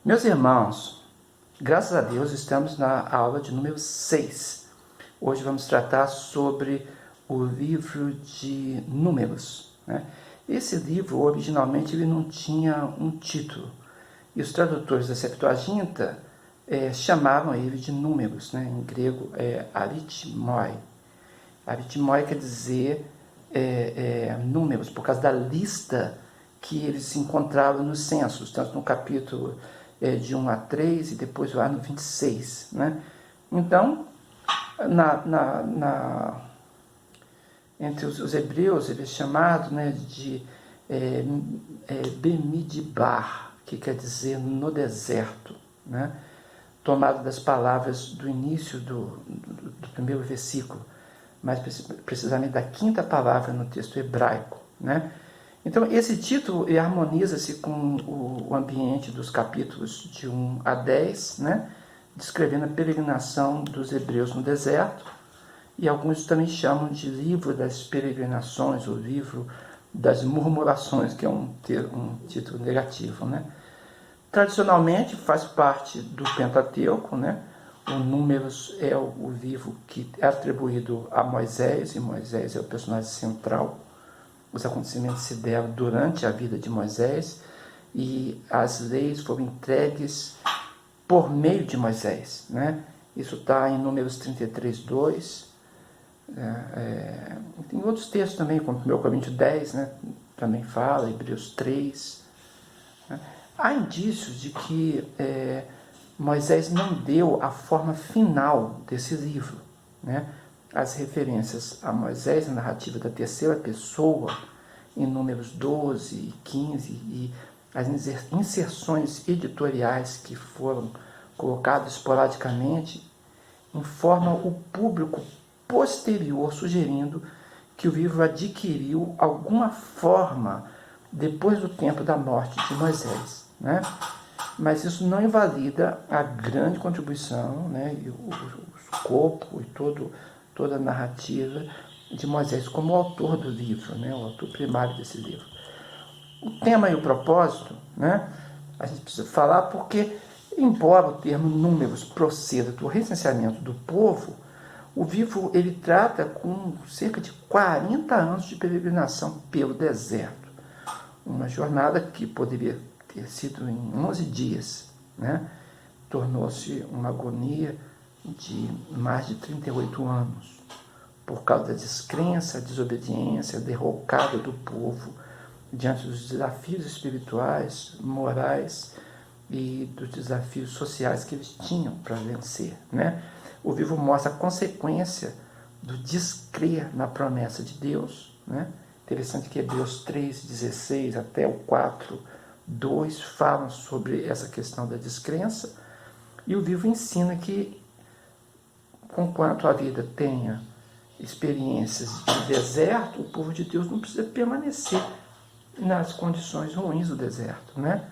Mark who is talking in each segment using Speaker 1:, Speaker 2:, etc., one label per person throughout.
Speaker 1: Meus irmãos, graças a Deus estamos na aula de número 6. Hoje vamos tratar sobre o livro de Números, né? Esse livro, originalmente, ele não tinha um título. E os tradutores da Septuaginta chamavam ele de Números, né? Em grego é aritmoi. Aritmoi quer dizer números, por causa da lista que eles encontravam nos censos, tanto no capítulo de 1 a 3 e depois lá no 26. Né? Então, entre os hebreus, ele é chamado, né, de Bemidbar, que quer dizer no deserto, né? Tomado das palavras do início do primeiro versículo, mais precisamente da quinta palavra no texto hebraico, né? Então, esse título harmoniza-se com o ambiente dos capítulos de 1 a 10, né? Descrevendo a peregrinação dos hebreus no deserto, e alguns também chamam de livro das peregrinações, ou livro das murmurações, que é um título negativo, né? Tradicionalmente faz parte do Pentateuco, né? O Números é o livro que é atribuído a Moisés, e Moisés é o personagem central. Os acontecimentos se deram durante a vida de Moisés e as leis foram entregues por meio de Moisés, né? Isso está em Números 33, 2. Tem outros textos também, como 1 Coríntios 10, né? Também fala, Hebreus 3. Né? Há indícios de que Moisés não deu a forma final desse livro, né? As referências a Moisés, a narrativa da terceira pessoa, em Números 12 e 15, e as inserções editoriais que foram colocadas esporadicamente, informam o público posterior, sugerindo que o livro adquiriu alguma forma depois do tempo da morte de Moisés, né? Mas isso não invalida a grande contribuição, né, e o escopo e toda a narrativa de Moisés como autor do livro, né, o autor primário desse livro. O tema e o propósito, né, a gente precisa falar porque, embora o termo Números proceda do recenseamento do povo, o livro ele trata com cerca de 40 anos de peregrinação pelo deserto. Uma jornada que poderia ter sido em 11 dias, né? Tornou-se uma agonia de mais de 38 anos, por causa da descrença, desobediência, derrocada do povo diante dos desafios espirituais, morais e dos desafios sociais que eles tinham para vencer, né? O livro mostra a consequência do descrer na promessa de Deus, né? Interessante que Hebreus 3:16 até o 4:2 falam sobre essa questão da descrença, e o livro ensina que, conquanto a vida tenha experiências de deserto, o povo de Deus não precisa permanecer nas condições ruins do deserto, né?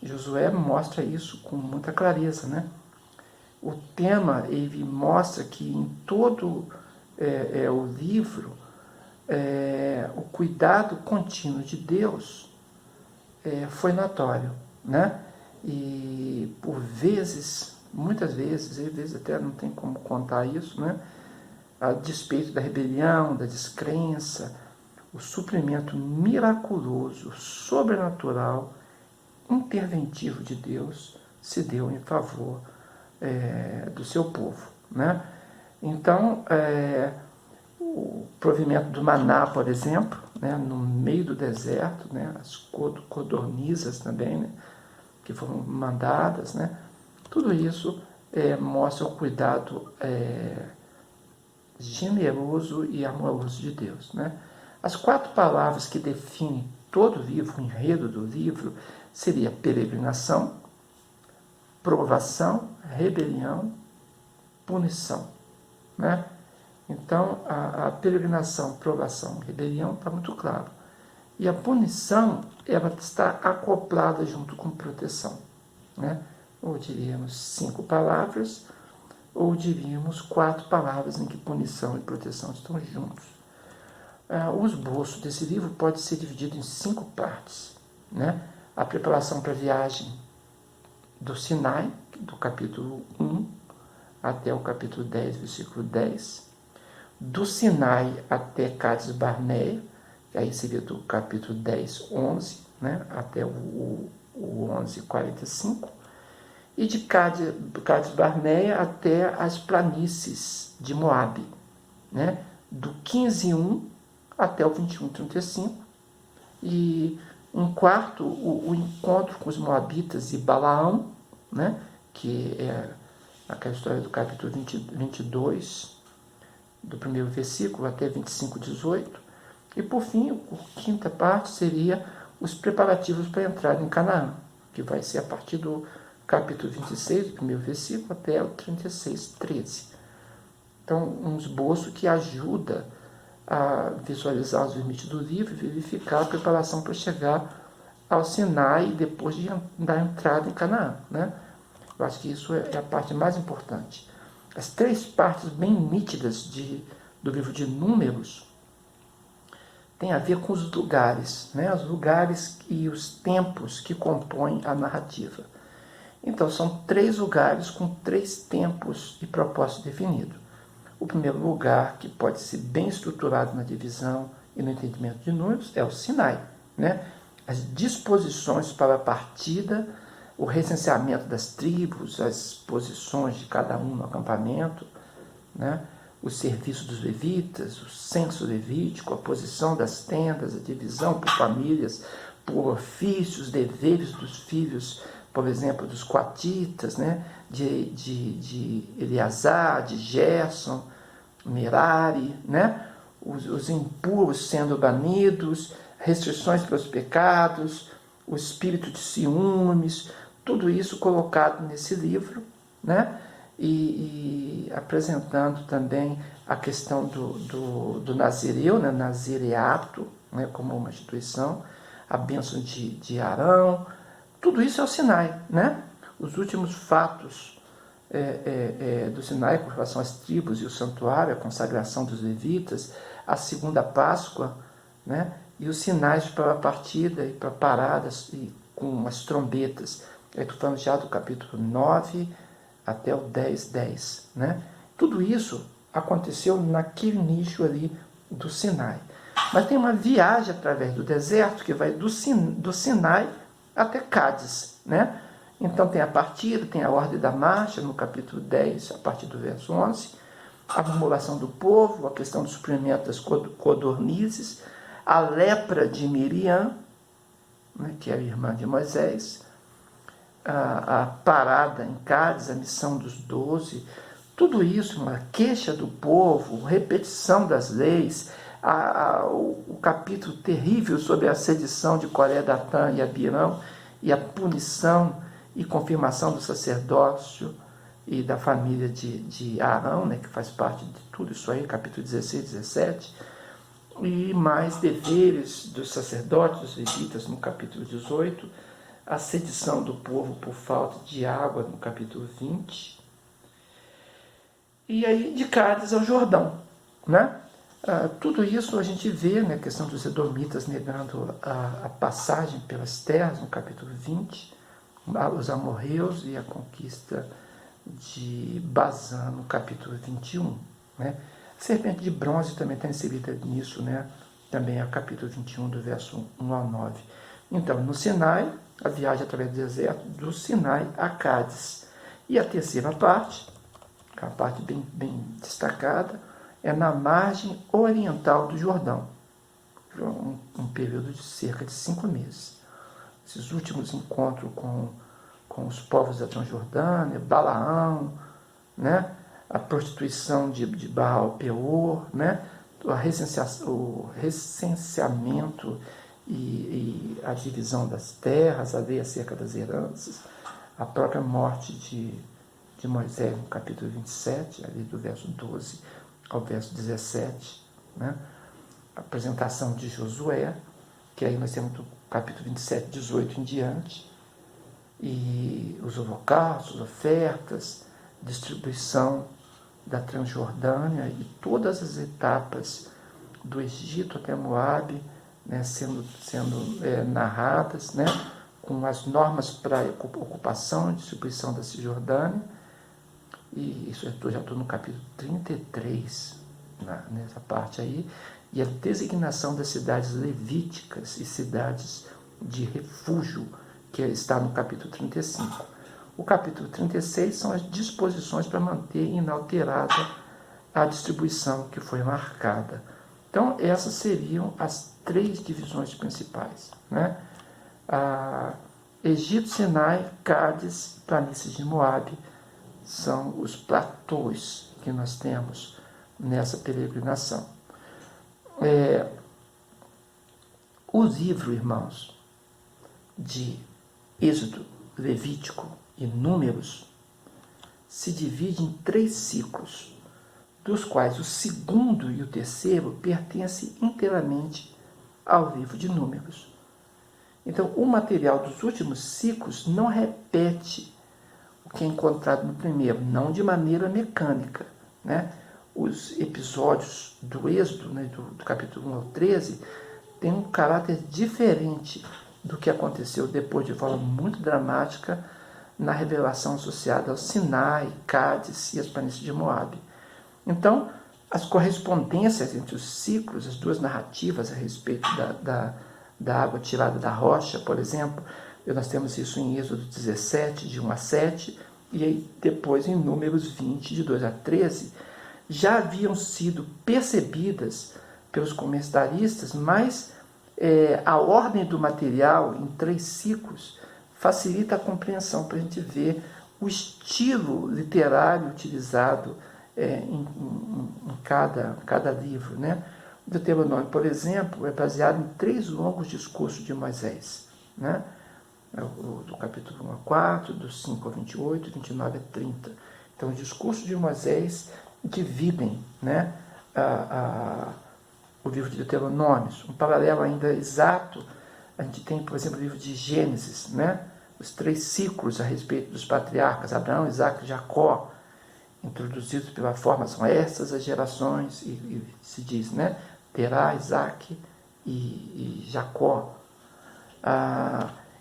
Speaker 1: Josué mostra isso com muita clareza, né? O tema, ele mostra que em todo o livro, o cuidado contínuo de Deus foi notório, né? E por vezes, muitas vezes, às vezes até não tem como contar isso, né? A despeito da rebelião, da descrença, o suprimento miraculoso, sobrenatural, interventivo de Deus se deu em favor do seu povo, né? Então, o provimento do maná, por exemplo, né, no meio do deserto, né, as codornizas também, né, que foram mandadas, né, tudo isso mostra o cuidado generoso e amoroso de Deus, né? As 4 palavras que definem todo o livro, o enredo do livro, seria peregrinação, provação, rebelião, punição, né? Então, a peregrinação, provação, rebelião está muito claro. E a punição, ela está acoplada junto com proteção, né? Ou diríamos 5 palavras, ou diríamos 4 palavras em que punição e proteção estão juntos. O esboço desse livro pode ser dividido em 5 partes, né? A preparação para a viagem, do Sinai, do capítulo 1 até o capítulo 10, versículo 10, do Sinai até Cades Barneia, que aí seria do capítulo 10, 11, né, até o 11, 45, e de Cades Barneia até as planícies de Moabe, né, do 15, 1 até o 21, 35, e um quarto, o encontro com os moabitas e Balaão, né, que é aquela história do capítulo 22, do primeiro versículo até 25, 18. E por fim, a quinta parte seria os preparativos para a entrada em Canaã, que vai ser a partir do capítulo 26, do primeiro versículo, até o 36, 13. Então, um esboço que ajuda a visualizar os limites do livro e verificar a preparação para chegar ao Sinai depois da entrada em Canaã, né? Eu acho que isso é a parte mais importante. As três partes bem nítidas do livro de Números têm a ver com os lugares, né? Os lugares e os tempos que compõem a narrativa. Então, são 3 lugares com 3 tempos e propósito definido. O primeiro lugar, que pode ser bem estruturado na divisão e no entendimento de números, é o Sinai, né? As disposições para a partida, o recenseamento das tribos, as posições de cada um no acampamento, né? O serviço dos levitas, o censo levítico, a posição das tendas, a divisão por famílias, por ofícios, deveres dos filhos, por exemplo, dos coatitas, né? de Eleazar, de Gerson, Merari, né? Os impuros sendo banidos, restrições para os pecados, o espírito de ciúmes, tudo isso colocado nesse livro, né? E apresentando também a questão do nazireu, né? Nazireato, né? Como uma instituição, a bênção de Arão, tudo isso é o Sinai, né? Os últimos fatos do Sinai com relação às tribos e o santuário, a consagração dos levitas, a segunda Páscoa, né? E os sinais para a partida e para paradas e com as trombetas. Estou falando já do capítulo 9 até o 10, 10. Né? Tudo isso aconteceu naquele nicho ali do Sinai. Mas tem uma viagem através do deserto que vai do Sinai até Cádiz. Né? Então tem a partida, tem a ordem da marcha no capítulo 10, a partir do verso 11, a murmuração do povo, a questão do suprimento das codornizes, a lepra de Miriam, né, que é a irmã de Moisés, a parada em Cádiz, a missão dos 12, tudo isso, uma queixa do povo, repetição das leis, o capítulo terrível sobre a sedição de Coré, Datã e Abirão, e a punição e confirmação do sacerdócio e da família de Arão, né, que faz parte de tudo isso aí, capítulo 16, 17, e mais deveres dos sacerdotes, dos levitas, no capítulo 18, a sedição do povo por falta de água, no capítulo 20, e aí de Cádiz ao Jordão, né? Tudo isso a gente vê, né, a questão dos edomitas negando a passagem pelas terras, no capítulo 20, os amorreus e a conquista de Bazã, no capítulo 21, né? A serpente de bronze também está inserida nisso, né? Também é o capítulo 21, do verso 1 ao 9. Então, no Sinai, a viagem através do deserto, do Sinai a Cádiz. E a terceira parte, a parte bem destacada, é na margem oriental do Jordão, um período de cerca de 5 meses. Esses últimos encontros com os povos da Transjordânia, Balaão, né? A prostituição de Baal Peor, né? O recenseamento e a divisão das terras, a lei acerca das heranças, a própria morte de Moisés, no capítulo 27, ali do verso 12 ao verso 17, né? A apresentação de Josué, que aí nós temos do capítulo 27, 18 em diante, e os holocaustos, ofertas, distribuição da Transjordânia e todas as etapas do Egito até Moabe, né, sendo narradas, né, com as normas para ocupação e distribuição da Cisjordânia, e isso eu já estou no capítulo 33, nessa parte aí, e a designação das cidades levíticas e cidades de refúgio, que está no capítulo 35. O capítulo 36 são as disposições para manter inalterada a distribuição que foi marcada. Então, essas seriam as 3 divisões principais, né? Egito, Sinai, Cádiz, planícies de Moabe, são os platôs que nós temos nessa peregrinação. O livro, irmãos, de Êxodo, Levítico e Números se divide em 3 ciclos, dos quais o segundo e o terceiro pertencem inteiramente ao livro de Números. Então, o material dos últimos ciclos não repete o que é encontrado no primeiro, não de maneira mecânica, né? Os episódios do Êxodo, né, do capítulo 1 ao 13, têm um caráter diferente do que aconteceu depois, de forma muito dramática, na revelação associada ao Sinai, Cádiz e as planícies de Moabe. Então, as correspondências entre os ciclos, as 2 narrativas a respeito da água tirada da rocha, por exemplo, nós temos isso em Êxodo 17, de 1 a 7, e aí depois em Números 20, de 2 a 13, já haviam sido percebidas pelos comentaristas, mas a ordem do material em 3 ciclos facilita a compreensão para a gente ver o estilo literário utilizado em cada livro, né? O Deuteronômio, por exemplo, é baseado em 3 longos discursos de Moisés, né? Do capítulo 1 a 4, do 5 a 28, 29 a 30. Então, os discursos de Moisés dividem, né, o livro de Deuteronômios. Um paralelo ainda exato, a gente tem, por exemplo, o livro de Gênesis, né? Os 3 ciclos a respeito dos patriarcas, Abraão, Isaque e Jacó, introduzidos pela forma, são estas as gerações, e se diz, né? Terá, Isaque e Jacó.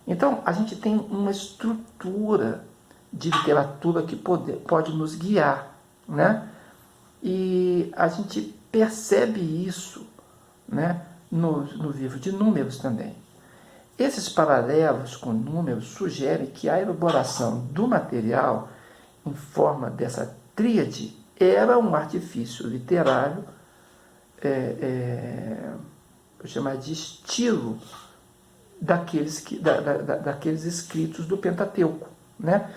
Speaker 1: Então, a gente tem uma estrutura de literatura que pode nos guiar, né? E a gente percebe isso, né, no livro de Números também. Esses paralelos com Números sugerem que a elaboração do material em forma dessa tríade era um artifício literário, vou chamar de estilo daqueles escritos do Pentateuco, né?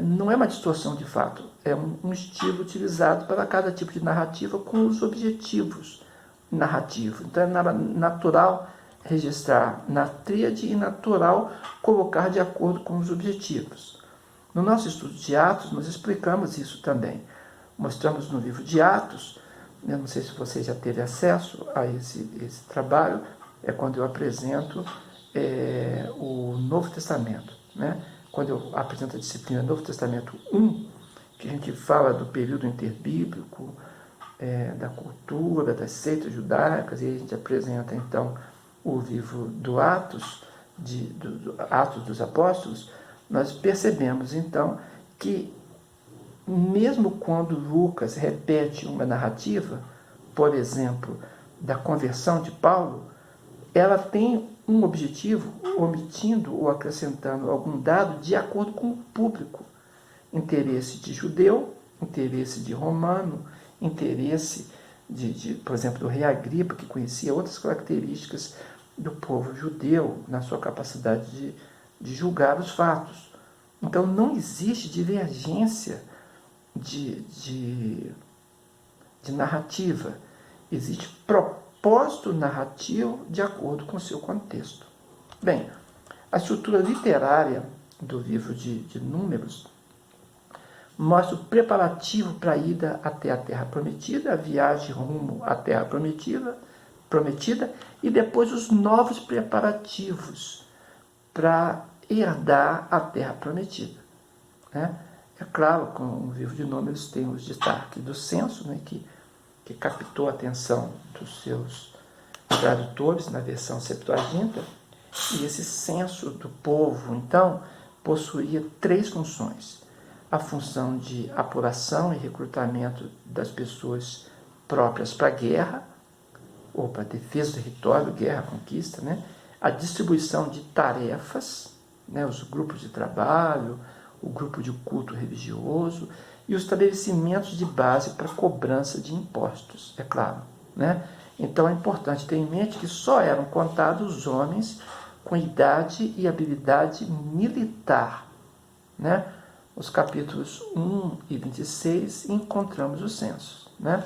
Speaker 1: Não é uma distorção de fato, é um estilo utilizado para cada tipo de narrativa com os objetivos narrativos. Então é natural registrar na tríade e natural colocar de acordo com os objetivos. No nosso estudo de Atos, nós explicamos isso também. Mostramos no livro de Atos, eu não sei se você já teve acesso a esse trabalho, é quando eu apresento o Novo Testamento, né? Quando eu apresento a disciplina Novo Testamento 1, que a gente fala do período interbíblico, da cultura, das seitas judaicas, e a gente apresenta então o livro do Atos, do Atos dos Apóstolos, nós percebemos então que mesmo quando Lucas repete uma narrativa, por exemplo, da conversão de Paulo, ela tem um objetivo, omitindo ou acrescentando algum dado de acordo com o público. Interesse de judeu, interesse de romano, interesse por exemplo, do rei Agripa, que conhecia outras características do povo judeu na sua capacidade de julgar os fatos. Então, não existe divergência de narrativa. Existe propósito narrativo de acordo com o seu contexto. Bem, a estrutura literária do livro de Números mostra o preparativo para a ida até a Terra Prometida, a viagem rumo à Terra Prometida, e depois os novos preparativos para herdar a Terra Prometida, né? É claro, com o livro de Números tem os destaques do censo, né, que captou a atenção dos seus tradutores na versão Septuaginta, E esse censo do povo, então, possuía 3 funções. A função de apuração e recrutamento das pessoas próprias para a guerra, ou para a defesa do território, guerra, conquista, né? A distribuição de tarefas, né? Os grupos de trabalho, o grupo de culto religioso e os estabelecimentos de base para cobrança de impostos, é claro, né? Então é importante ter em mente que só eram contados os homens com idade e habilidade militar, né? Os capítulos 1 e 26 encontramos os censos, né?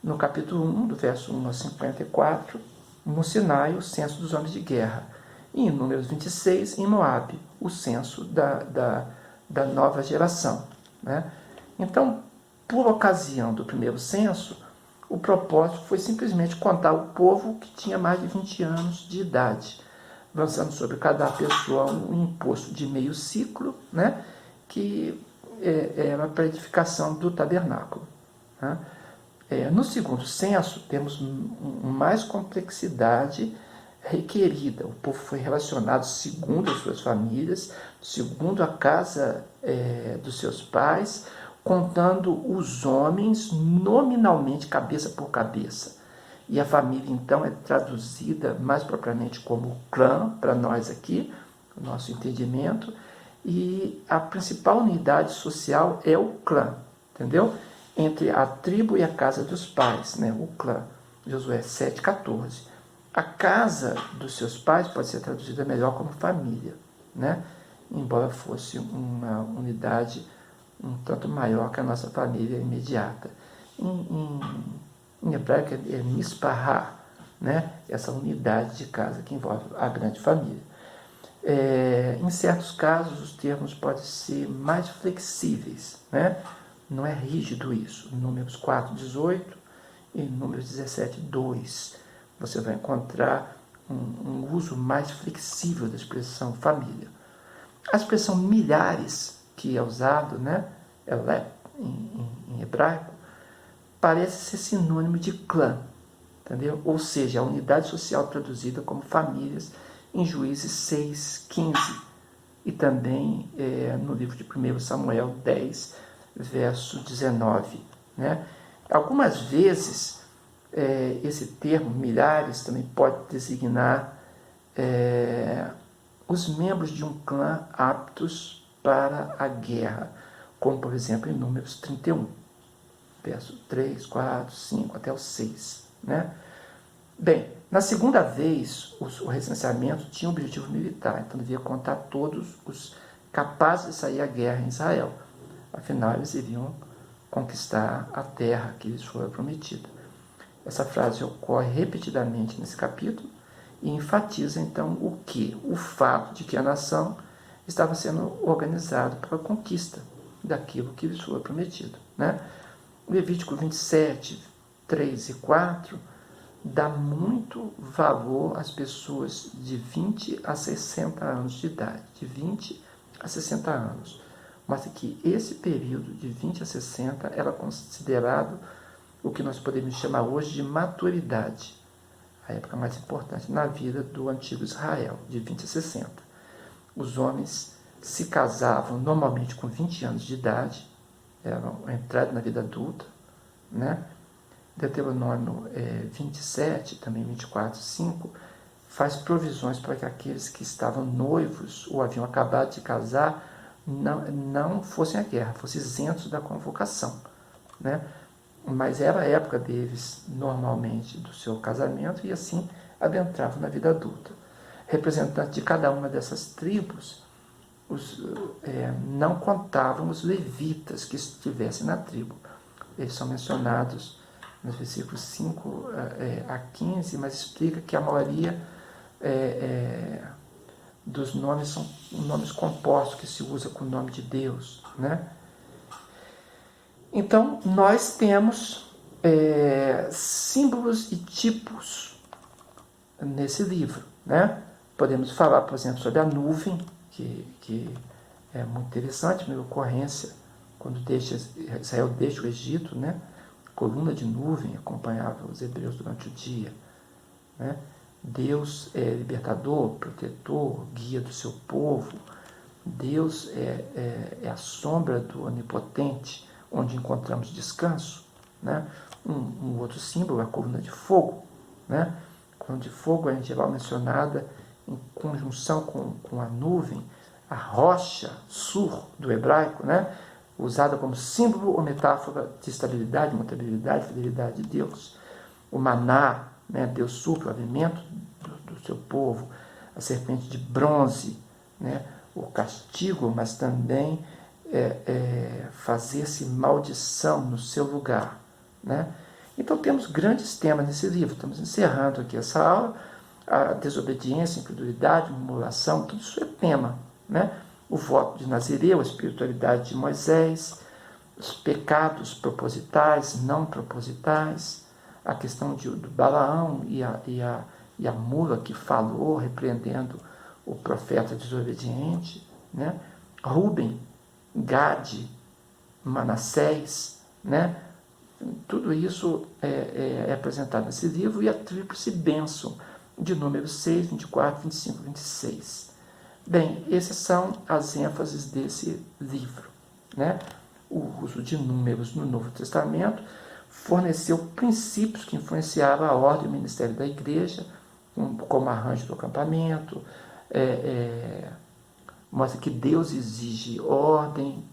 Speaker 1: No capítulo 1, do verso 1 a 54, no Sinai, o censo dos homens de guerra. E em Números 26, em Moabe, o censo da nova geração, né? Então, por ocasião do primeiro censo, o propósito foi simplesmente contar o povo que tinha mais de 20 anos de idade, lançando sobre cada pessoa um imposto de meio ciclo, né? Que era para a edificação do tabernáculo, né? No segundo censo, temos mais complexidade requerida. O povo foi relacionado segundo as suas famílias, segundo a casa dos seus pais, contando os homens nominalmente, cabeça por cabeça. E a família, então, é traduzida mais propriamente como clã, para nós aqui, o nosso entendimento, e a principal unidade social é o clã, entendeu? Entre a tribo e a casa dos pais, né? O clã, Josué 7,14. A casa dos seus pais pode ser traduzida melhor como família, né? Embora fosse uma unidade um tanto maior que a nossa família imediata. Em hebraico é mispahá, né? Essa unidade de casa que envolve a grande família. Em certos casos, os termos podem ser mais flexíveis, né? Não é rígido isso. Números 4,18 e Números 17,2. Você vai encontrar um uso mais flexível da expressão família. A expressão milhares, que é usado, né? Ela em hebraico, parece ser sinônimo de clã, entendeu? Ou seja, a unidade social traduzida como famílias em Juízes 6,15 e também no livro de 1 Samuel 10, verso 19. Né? Algumas vezes esse termo, milhares, também pode designar os membros de um clã aptos para a guerra, como por exemplo em Números 31, verso 3, 4, 5 até o 6. Né? Bem, na segunda vez, o recenseamento tinha um objetivo militar, então devia contar todos os capazes de sair à guerra em Israel. Afinal, eles iriam conquistar a terra que lhes foi prometida. Essa frase ocorre repetidamente nesse capítulo e enfatiza, então, o que? O fato de que a nação estava sendo organizada para a conquista daquilo que lhes foi prometido. Né? Levítico 27, 3 e 4 dá muito valor às pessoas de 20 a 60 anos de idade, de 20 a 60 anos. Mas que esse período de 20 a 60 era considerado o que nós podemos chamar hoje de maturidade, a época mais importante na vida do antigo Israel, de 20 a 60. Os homens se casavam normalmente com 20 anos de idade, eram entrada na vida adulta, né? Deuteronômio 27, também 24, 5, faz provisões para que aqueles que estavam noivos ou haviam acabado de casar não fossem à guerra, fossem isentos da convocação. Né? Mas era a época deles, normalmente, do seu casamento, e assim adentravam na vida adulta. Representantes de cada uma dessas tribos não contavam os levitas que estivessem na tribo. Eles são mencionados nos versículos 5 a 15, mas explica que a maioria dos nomes são nomes compostos que se usa com o nome de Deus. Né? Então, nós temos símbolos e tipos nesse livro. Né? Podemos falar, por exemplo, sobre a nuvem, que é muito interessante, uma ocorrência quando Israel deixa o Egito, né? Coluna de nuvem acompanhava os hebreus durante o dia. Né? Deus é libertador, protetor, guia do seu povo. Deus é a sombra do onipotente, onde encontramos descanso, né? Um outro símbolo é a coluna de fogo, né? A coluna de fogo é em geral mencionada em conjunção com a nuvem, a rocha, sur, do hebraico, né? Usada como símbolo ou metáfora de estabilidade, mutabilidade, fidelidade de Deus. O maná, né? Deus supre o alimento do seu povo. A serpente de bronze, né? O castigo, mas também fazer-se maldição no seu lugar, né? Então temos grandes temas nesse livro. Estamos encerrando aqui essa aula. A desobediência, a incredulidade, a murmuração, tudo isso é tema, né? O voto de Nazireu, a espiritualidade de Moisés, os pecados propositais, não propositais, a questão do Balaão e a mula que falou, repreendendo o profeta desobediente, né? Rúben, Gade, Manassés, né? Tudo isso é apresentado nesse livro, e a tríplice bênção de Números 6, 24, 25 e 26. Bem, essas são as ênfases desse livro, né? O uso de números no Novo Testamento forneceu princípios que influenciaram a ordem e o ministério da igreja, como arranjo do acampamento, mostra que Deus exige ordem,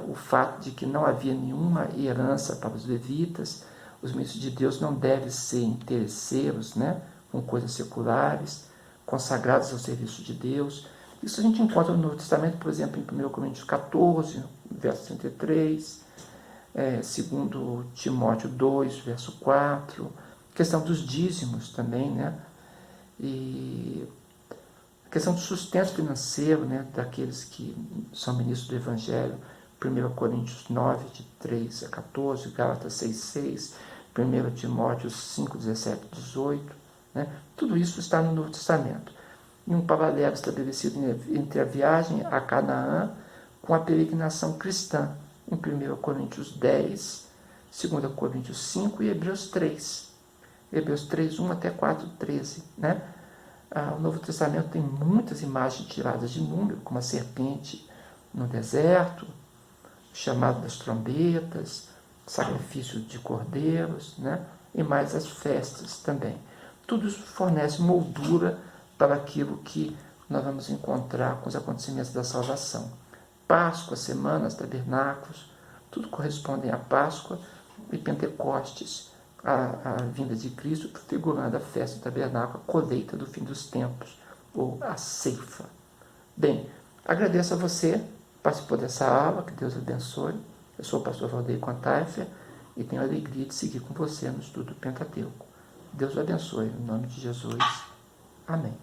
Speaker 1: o fato de que não havia nenhuma herança para os levitas, os ministros de Deus não devem ser interesseiros, né, com coisas seculares, consagrados ao serviço de Deus. Isso a gente encontra no Novo Testamento, por exemplo, em 1 Coríntios 14, verso 33, 2 Timóteo 2, verso 4, questão dos dízimos também, né, e a questão do sustento financeiro, né, daqueles que são ministros do Evangelho, 1 Coríntios 9, de 3 a 14, Gálatas 6, 6, 1 Timóteo 5, 17, 18, né? Tudo isso está no Novo Testamento. E um paralelo estabelecido entre a viagem a Canaã com a peregrinação cristã, em 1 Coríntios 10, 2 Coríntios 5 e Hebreus 3. Hebreus 3, 1 até 4, 13, né? O Novo Testamento tem muitas imagens tiradas de número, como a serpente no deserto, o chamado das trombetas, sacrifício de cordeiros, né? E mais as festas também. Tudo isso fornece moldura para aquilo que nós vamos encontrar com os acontecimentos da salvação. Páscoa, semanas, tabernáculos, tudo correspondem à Páscoa e Pentecostes, a vinda de Cristo, prefigurando a festa do tabernáculo, a colheita do fim dos tempos, ou a ceifa. Bem, agradeço a você que participou dessa aula, que Deus abençoe. Eu sou o pastor Valdeir Contaifer e tenho a alegria de seguir com você no estudo Pentateuco. Deus o abençoe, em nome de Jesus. Amém.